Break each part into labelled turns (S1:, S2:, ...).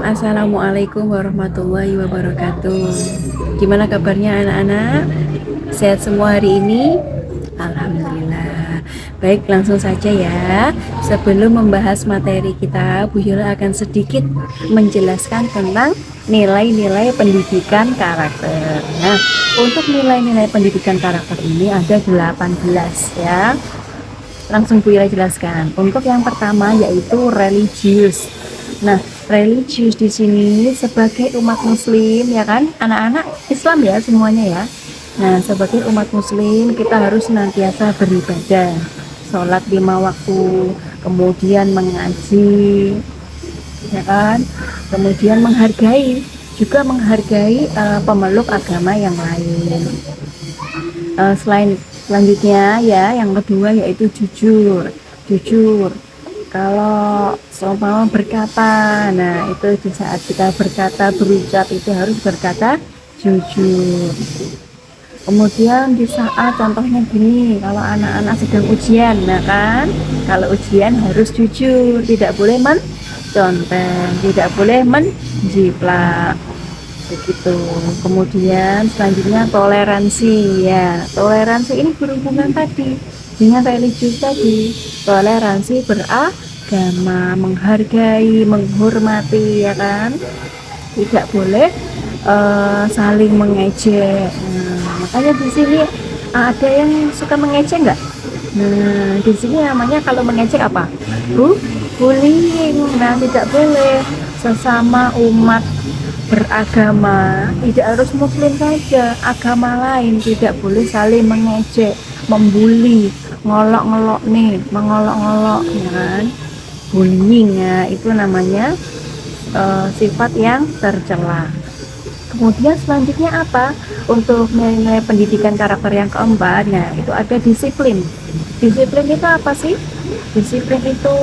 S1: Assalamualaikum warahmatullahi wabarakatuh. Gimana kabarnya anak-anak? Sehat semua hari ini? Alhamdulillah. Baik, langsung saja ya. Sebelum membahas materi kita, Bu Yola akan sedikit menjelaskan tentang nilai-nilai pendidikan karakter. Nah, untuk nilai-nilai pendidikan karakter ini ada 18 ya. Langsung Bu Yola jelaskan. Untuk yang pertama yaitu religius. Nah, religius di sini sebagai umat muslim ya kan, anak-anak Islam ya semuanya ya. Nah, sebagai umat muslim kita harus senantiasa beribadah, sholat 5 waktu, kemudian mengaji ya kan, kemudian menghargai, juga menghargai pemeluk agama yang lain. Selanjutnya ya, yang kedua yaitu jujur. Kalau seumpama berkata, nah itu di saat kita berkata, berucap itu harus berkata jujur. Kemudian di saat contohnya gini, kalau anak-anak sedang ujian, nah kan, kalau ujian harus jujur, tidak boleh mencontek, tidak boleh menjiplak, begitu. Kemudian selanjutnya toleransi ya, toleransi ini berhubungan tadi dengan religius tadi. Toleransi beragama, menghargai, menghormati ya kan, tidak boleh saling mengejek. Nah, makanya di sini ada yang suka mengejek nggak? Nah, di sini namanya kalau mengejek apa? Bullying. Nah, tidak boleh. Sesama umat beragama, tidak harus muslim saja, agama lain tidak boleh saling mengejek, membuli, mengolok ya kan, bullying ya, itu namanya sifat yang tercela. Kemudian selanjutnya apa? Untuk nilai pendidikan karakter yang keempat, nah itu ada disiplin. Disiplin itu apa sih? Disiplin itu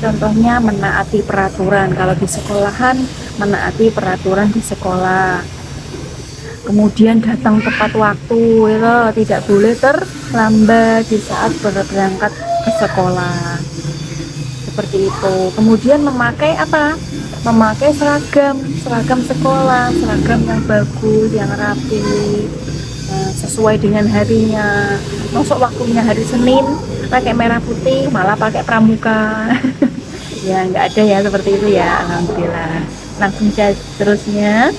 S1: contohnya menaati peraturan. Kalau di sekolahan, menaati peraturan di sekolah. Kemudian datang tepat waktu, ya, tidak boleh terlambat di saat berangkat ke sekolah. Seperti itu. Kemudian memakai apa? Memakai seragam sekolah, seragam yang bagus, yang rapi, sesuai dengan harinya. Masuk waktunya hari Senin pakai merah putih, malah pakai pramuka. Ya nggak ada ya seperti itu ya, alhamdulillah. Langsung terusnya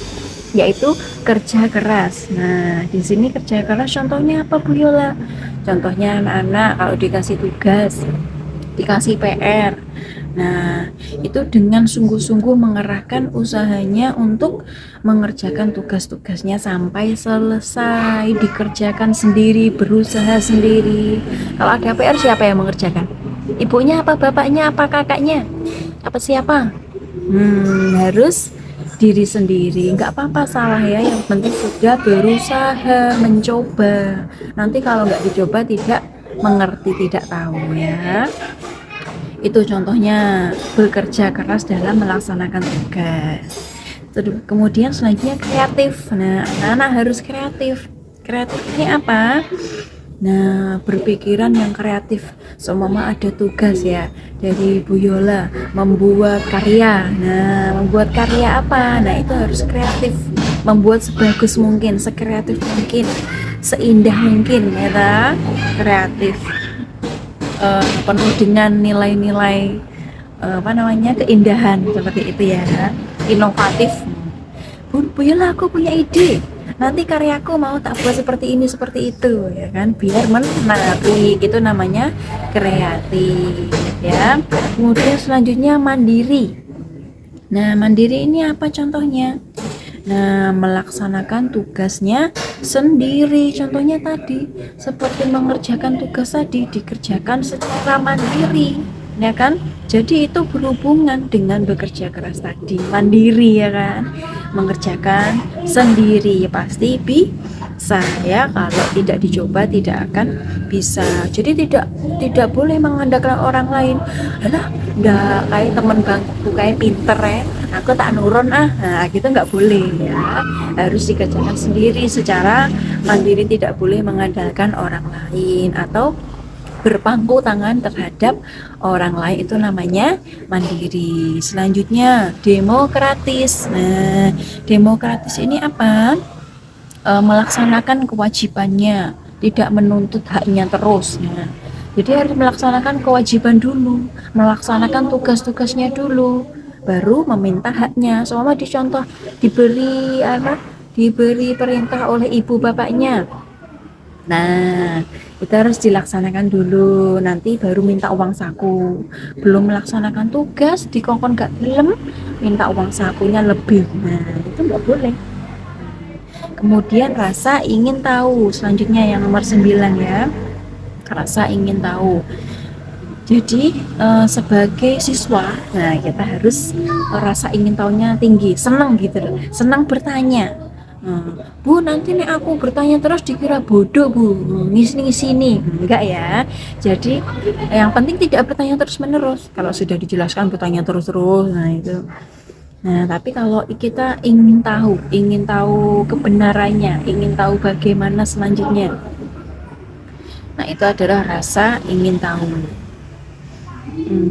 S1: yaitu kerja keras. Nah, di sini kerja keras contohnya apa Bu Yola? Contohnya anak-anak kalau dikasih tugas, dikasih PR. Nah, itu dengan sungguh-sungguh mengerahkan usahanya untuk mengerjakan tugas-tugasnya sampai selesai, dikerjakan sendiri, berusaha sendiri. Kalau ada PR siapa yang mengerjakan? Ibunya apa bapaknya apa kakaknya? Apa siapa? Harus diri sendiri. Nggak apa-apa salah ya, yang penting sudah berusaha, mencoba. Nanti kalau nggak dicoba tidak mengerti, tidak tahu ya. Itu contohnya bekerja keras dalam melaksanakan tugas. Kemudian selanjutnya kreatif. Nah, anak-anak harus kreatif. Kreatif ini apa? Nah, berpikiran yang kreatif. Seumpama ada tugas ya dari Bu Yola, membuat karya. Nah, membuat karya apa? Nah, itu harus kreatif. Membuat sebagus mungkin, sekreatif mungkin, seindah mungkin ya, kreatif. Penuh dengan nilai-nilai keindahan seperti itu ya, inovatif. Bu Yola, aku punya ide, nanti karyaku mau tak buat seperti ini seperti itu ya kan, biar menarik, itu namanya kreatif ya. Kemudian selanjutnya mandiri. Nah, mandiri ini apa contohnya? Nah, melaksanakan tugasnya sendiri. Contohnya tadi, seperti mengerjakan tugas tadi, dikerjakan secara mandiri, ya kan? Jadi itu berhubungan dengan bekerja keras tadi, mandiri ya kan? Mengerjakan sendiri, pasti bisa ya. Kalau tidak dicoba tidak akan bisa. Jadi tidak boleh mengandalkan orang lain. Alah, nggak kayak temen bangku kayak pinter ya, aku tak nurun nah gitu nggak boleh ya, harus dikerjakan sendiri secara mandiri, tidak boleh mengandalkan orang lain atau berpangku tangan terhadap orang lain, itu namanya mandiri. Selanjutnya demokratis. Nah, demokratis ini apa? Melaksanakan kewajibannya, tidak menuntut haknya terus. Nah, jadi harus melaksanakan kewajiban dulu, melaksanakan tugas-tugasnya dulu, baru meminta haknya. Soalnya dicontoh diberi apa? Diberi perintah oleh ibu bapaknya. Nah, itu harus dilaksanakan dulu, nanti baru minta uang saku. Belum melaksanakan tugas, dikongkon gak gelem, minta uang sakunya lebih. Nah, itu nggak boleh. Kemudian rasa ingin tahu, selanjutnya yang nomor 9 ya, rasa ingin tahu. Jadi sebagai siswa, nah kita harus rasa ingin tahunya tinggi, senang gitu loh, senang bertanya. Bu, nanti nih aku bertanya terus dikira bodoh bu, ngisi-ngisi enggak ya. Jadi yang penting tidak bertanya terus menerus. Kalau sudah dijelaskan bertanya terus-terus, nah itu. Nah, tapi kalau kita ingin tahu kebenarannya, ingin tahu bagaimana selanjutnya. Nah, itu adalah rasa ingin tahu.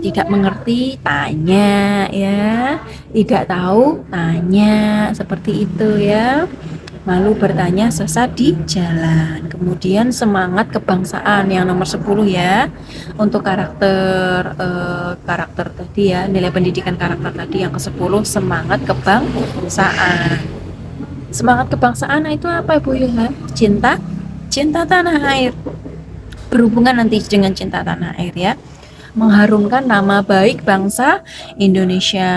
S1: Tidak mengerti, tanya ya. Tidak tahu, tanya. Seperti itu ya. Malu bertanya sesat di jalan. Kemudian semangat kebangsaan yang nomor 10 ya. Untuk karakter tadi ya, nilai pendidikan karakter tadi yang ke-10, semangat kebangsaan. Semangat kebangsaan itu apa Bu Yoha? Cinta tanah air. Berhubungan nanti dengan cinta tanah air ya. Mengharumkan nama baik bangsa Indonesia,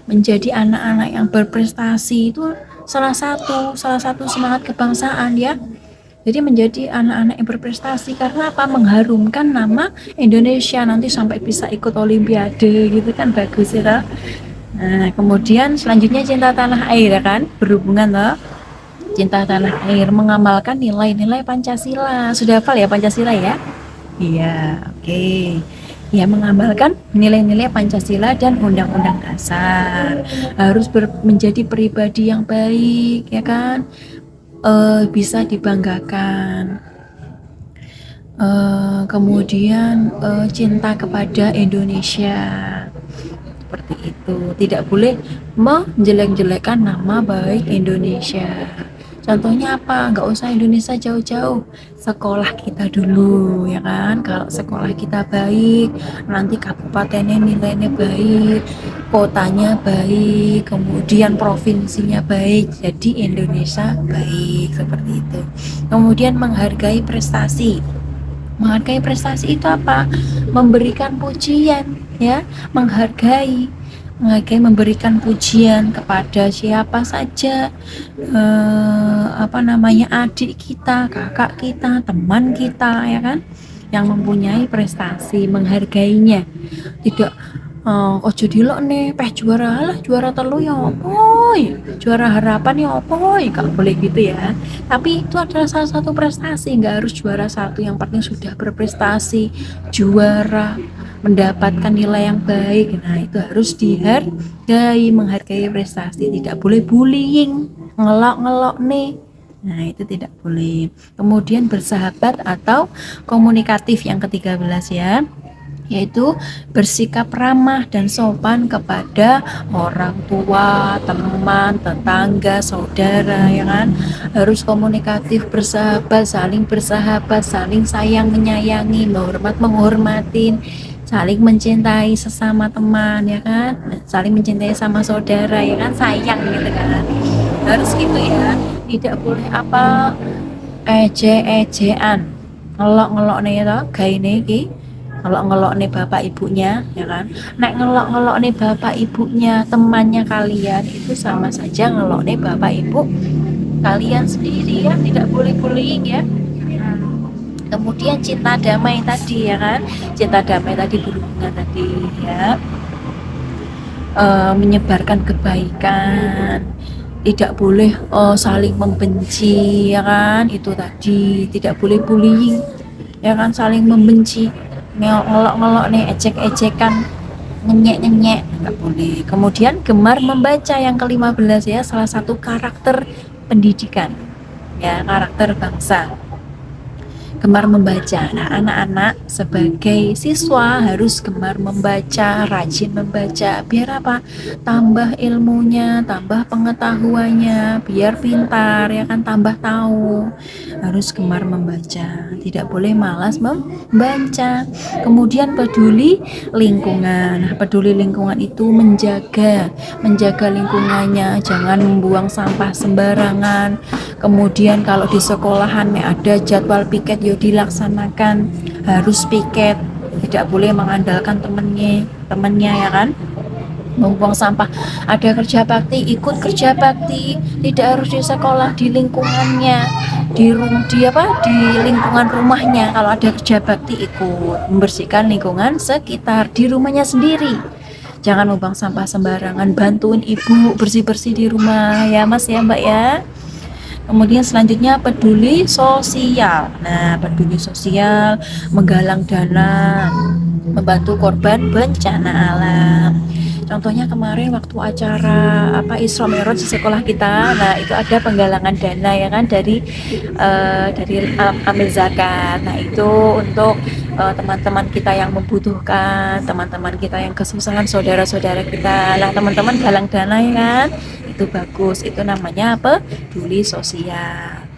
S1: menjadi anak-anak yang berprestasi, itu salah satu semangat kebangsaan ya. Jadi menjadi anak-anak yang berprestasi karena apa? Mengharumkan nama Indonesia, nanti sampai bisa ikut olimpiade gitu kan, bagus ya. Nah, kemudian selanjutnya cinta tanah air ya kan, berhubungan loh. Cinta tanah air, mengamalkan nilai-nilai Pancasila. Sudah hafal ya Pancasila ya? Iya, oke. Ya, mengamalkan nilai-nilai Pancasila dan Undang-Undang Dasar. Harus menjadi pribadi yang baik ya kan, bisa dibanggakan. Kemudian cinta kepada Indonesia, seperti itu. Tidak boleh menjelek-jelekan nama baik Indonesia. Contohnya apa? Nggak usah Indonesia jauh-jauh, sekolah kita dulu ya kan. Kalau sekolah kita baik, nanti kabupatennya nilainya baik, kotanya baik, kemudian provinsinya baik, jadi Indonesia baik, seperti itu. Kemudian menghargai prestasi. Menghargai prestasi itu apa? Memberikan pujian ya, menghargai, memberikan pujian kepada siapa saja, adik kita, kakak kita, teman kita ya kan, yang mempunyai prestasi, menghargainya. Tidak ojo dilok nih juara telu ya opoy, juara harapan ya opoy, gak boleh gitu ya. Tapi itu adalah salah satu prestasi, nggak harus juara satu, yang penting sudah berprestasi, juara, mendapatkan nilai yang baik. Nah, itu harus dihargai, menghargai prestasi, tidak boleh bullying, ngelok nih. Nah, itu tidak boleh. Kemudian bersahabat atau komunikatif yang ke-13 ya, yaitu bersikap ramah dan sopan kepada orang tua, teman, tetangga, saudara ya kan. Harus komunikatif, bersahabat, saling sayang menyayangi, menghormatin, saling mencintai sesama teman ya kan, saling mencintai sama saudara ya kan, sayang gitu kan. Harus gitu ya. Tidak boleh ejek-ejekan, ngelok-ngelok nih ya, gaine iki ngelok-ngelok nih bapak ibunya ya kan. Nek ngelok-ngelok nih bapak ibunya temannya kalian, itu sama saja ngelok nih bapak ibu kalian sendiri ya, tidak boleh bullying ya. Kemudian cinta damai tadi ya kan, cinta damai tadi berhubungan tadi ya, menyebarkan kebaikan, tidak boleh saling membenci ya kan, itu tadi tidak boleh bullying ya kan, saling membenci, ngelok-ngelok nih, ejek-ejekan, ngenyek-ngenyek, nggak boleh. Kemudian gemar membaca yang ke-15 ya, salah satu karakter pendidikan ya, karakter bangsa. gemar membaca. Nah, anak-anak sebagai siswa harus gemar membaca, rajin membaca. Biar apa? Tambah ilmunya, tambah pengetahuannya, biar pintar ya kan, tambah tahu. Harus gemar membaca, tidak boleh malas membaca. Kemudian peduli lingkungan. Nah, peduli lingkungan itu menjaga lingkungannya, jangan membuang sampah sembarangan. Kemudian kalau di sekolahan ada jadwal piket yo dilaksanakan, harus piket, tidak boleh mengandalkan temennya ya kan, membuang sampah. Ada kerja bakti, ikut kerja bakti, tidak harus di sekolah, di lingkungannya, di lingkungan rumahnya. Kalau ada kerja bakti, ikut membersihkan lingkungan sekitar di rumahnya sendiri. Jangan membuang sampah sembarangan, bantuin ibu bersih-bersih di rumah ya Mas ya Mbak ya. Kemudian selanjutnya peduli sosial. Nah, peduli sosial, menggalang dana, membantu korban bencana alam. Contohnya kemarin waktu acara Isra Mi'raj di sekolah kita, nah itu ada penggalangan dana ya kan dari amil zakat. Nah itu untuk teman-teman kita yang membutuhkan, teman-teman kita yang kesusahan, saudara-saudara kita. Nah teman-teman galang dana ya kan, itu bagus, itu namanya peduli sosial.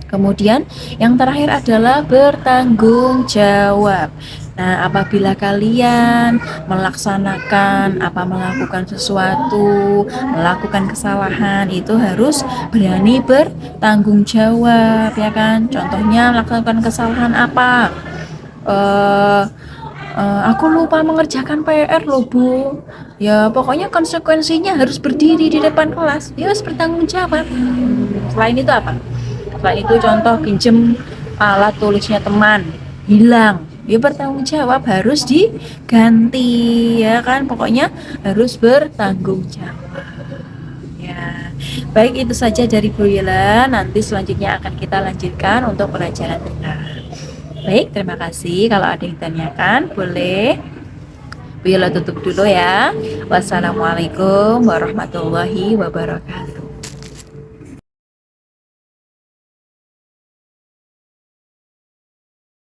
S1: Kemudian yang terakhir adalah bertanggung jawab. Nah, apabila kalian melakukan sesuatu, melakukan kesalahan, itu harus berani bertanggung jawab, ya kan? Contohnya melakukan kesalahan apa? Aku lupa mengerjakan PR loh Bu. Ya pokoknya konsekuensinya harus berdiri di depan kelas. Ya harus bertanggung jawab. Selain itu apa? Selain itu contoh pinjem alat tulisnya teman hilang, dia bertanggung jawab, harus diganti ya kan, pokoknya harus bertanggung jawab ya. Baik, itu saja dari Bu Yela, nanti selanjutnya akan kita lanjutkan untuk pelajaran kita. Baik, terima kasih. Kalau ada yang tanyakan boleh. Bu Yela tutup dulu ya. Wassalamualaikum warahmatullahi wabarakatuh.